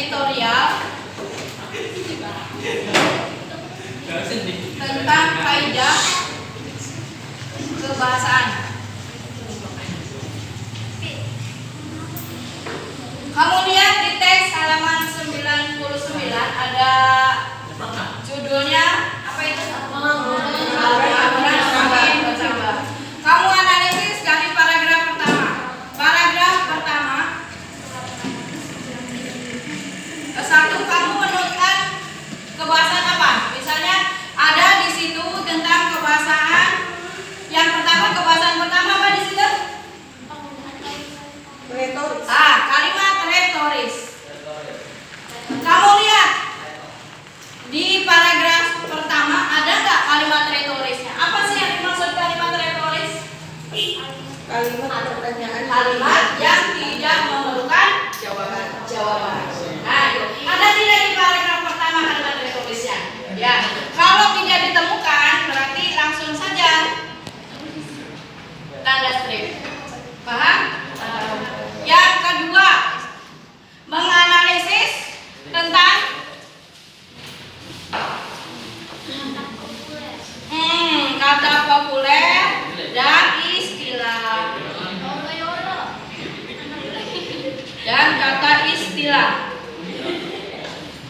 editorial tentang kaidah kebahasaan. Kamu lihat di teks halaman 99 ada judulnya apa itu? Kamu analisis dari paragraf pertama. Paragraf pertama, satu, kamu menurutkan kebahasaan apa? Misalnya ada di situ tentang kebahasaan. Yang pertama, kebahasaan pertama apa di situ? Retoris. Kalimat retoris. Kamu lihat di paragraf pertama ada nggak kalimat retorisnya? Apa sih yang dimaksud kalimat retoris? Kalimat pertanyaan, Kalimat yang tidak memerlukan jawaban. Nah, itu. Ada tidak di paragraf pertama kalimat retorisnya? Ya. Kalau tidak ditemukan, berarti langsung saja tanda strip. Paham? Yang kedua, menganalisis tentang kata populer dan istilah.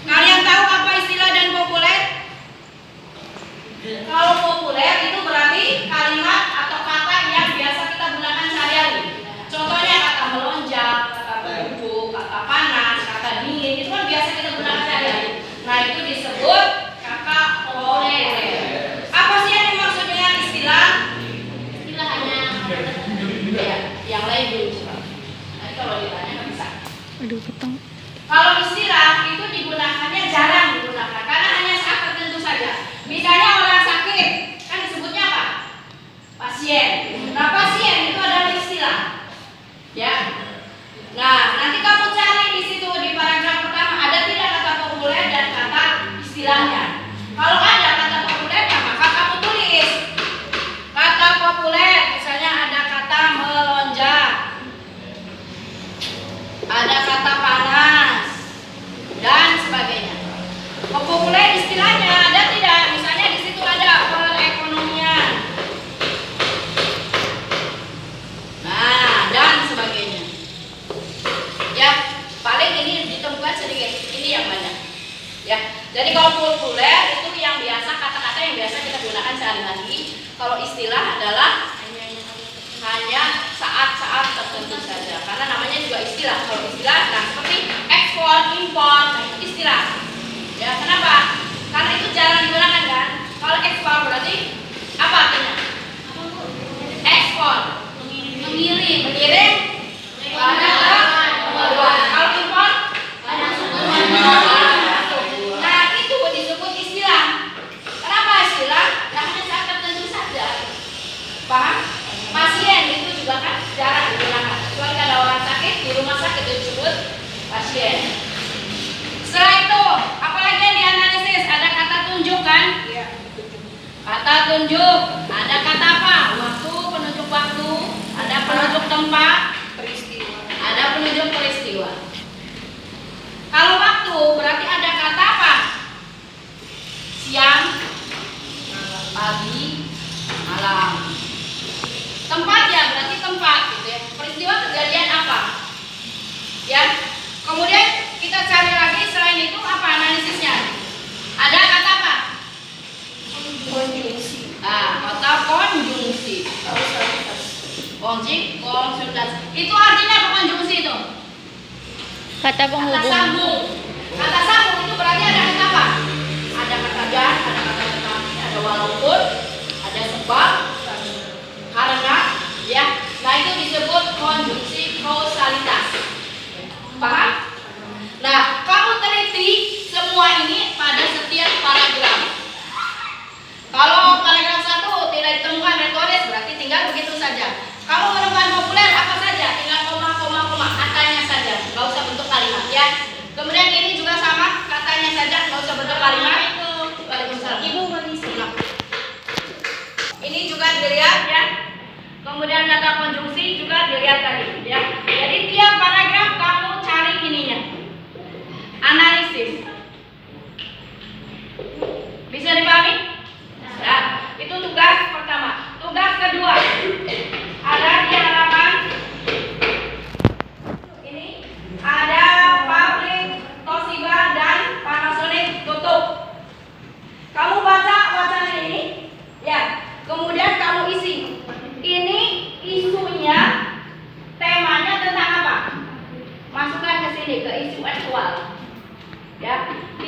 Kalian tahu apa istilah dan populer? Kalau populer itu berarti kalimat atau kata yang biasa kita gunakan sehari-hari. Contohnya kata melonjak, kata bubuk, kata panas, kata dingin, itu kan biasa kita gunakan sehari-hari. Nah, itu disebut kata populer. Apa sih yang dimaksud dengan istilah? Istilah hanya ya, yang lain belum coba. Nanti kalau ditanya kan bisa. Kalau istilah itu digunakannya jarang digunakan karena hanya saat tertentu saja. Misalnya orang sakit kan disebutnya apa? Pasien. Nah, pasien itu adalah istilah. Ya. Nah, nanti kamu cari di situ di paragraf pertama ada tidak kata populer dan kata istilahnya. Kalau ada kata populernya maka kamu tulis kata populer. Misalnya ada kata melonjak, ada kata panas dan sebagainya. Populer istilahnya ada tidak? Misalnya di situ ada perekonomian. Nah, dan sebagainya. Ya, paling ini ditemukan sedikit. Ini yang banyak. Ya, jadi kalau populer itu yang biasa, kata-kata yang biasa kita gunakan sehari-hari. Kalau istilah adalah hanya saat-saat tertentu saja. Karena namanya juga istilah. Kalau istilah, nah seperti ekspor, impor, nah itu istilah. Ya, kenapa? Karena itu jarang digunakan kan. Kalau ekspor berarti apa artinya? Ekspor, mengirim barang ke luar. Kalau impor, nah itu disebut istilah. Kenapa istilah? Nah, hanya saat tertentu saja. Paham? Pasien itu juga kan jarang digunakan. Kecuali kalau orang sakit di rumah sakit itu disebut pasien. Setelah itu, apalagi yang dianalisis? Ada kata tunjuk kan? Iya. Kata tunjuk. Ada kata apa? Waktu, penunjuk waktu. Ada penunjuk tempat. peristiwa. Ada penunjuk peristiwa. Kalau waktu berarti ada kata apa? Siang, pagi, malam. Tempat ya berarti tempat gitu ya. Peristiwa kejadian apa? Ya. Kemudian kita cari lagi selain itu apa analisisnya? Ada kata apa? Konjungsi. Kata konjungsi. Konsultasi. Itu artinya apa konjungsi itu? Kata penghubung. Kata sambung. Kata sambung itu berarti ada kata apa? Ada kata dan, ada kata tetapi, ada walaupun, ada sebab, karena, ya. Nah itu disebut konjungsi kausalitas. Paham? Nah, kamu teliti semua ini pada setiap paragraf. Kalau paragraf 1 tidak ditemukan retoris berarti tinggal begitu saja. Kamu menemukan populer apa saja? Tinggal koma, katanya saja, nggak usah bentuk kalimat ya. Kemudian ini juga sama, katanya saja, nggak usah bentuk kalimat. Waalaikumsalam. Ibu mengisi. Ini juga dilihat ya. Kemudian kata konjungsi juga dilihat tadi ya. Jadi tiap paragraf kamu cari ininya.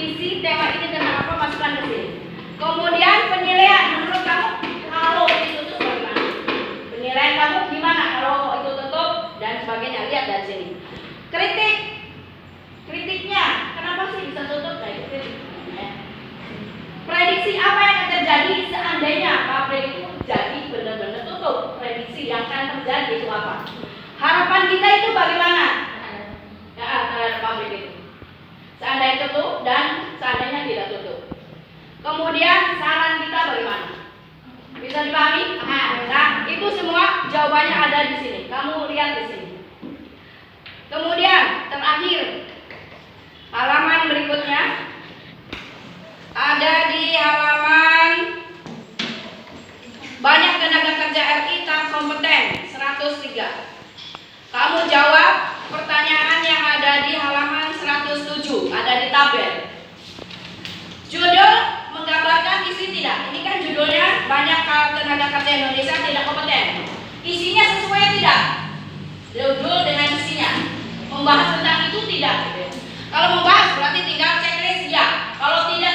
isi tema ini tentang apa, masukkan ke sini. Kemudian penilaian, menurut kamu kalau ditutup bagaimana? Penilaian kamu gimana kalau itu tutup dan sebagainya? Lihat dari sini. Kritiknya, kenapa sih bisa tutup? Nah, itu kritiknya. Prediksi apa yang akan terjadi seandainya pabrik itu jadi benar-benar tutup? Prediksi yang akan terjadi itu apa? Harapan kita itu bagaimana? Ya, terhadap pabrik itu. Seandainya tutup dan seandainya tidak tutup. Kemudian saran kita bagaimana? Bisa dipahami? Nah, itu semua jawabannya ada di sini. Kamu lihat di sini. Kemudian terakhir, halaman berikutnya ada di halaman banyak tenaga kerja RI tak kompeten 103. Kamu jawab pertanyaan yang ada di halaman 107, ada di tabel. Judul menggambarkan isi tidak? Ini kan judulnya banyak tenaga kerja Indonesia tidak kompeten. Isinya sesuai tidak? Judul dengan isinya. Membahas tentang itu tidak? Kalau membahas berarti tinggal checklist ya. Kalau tidak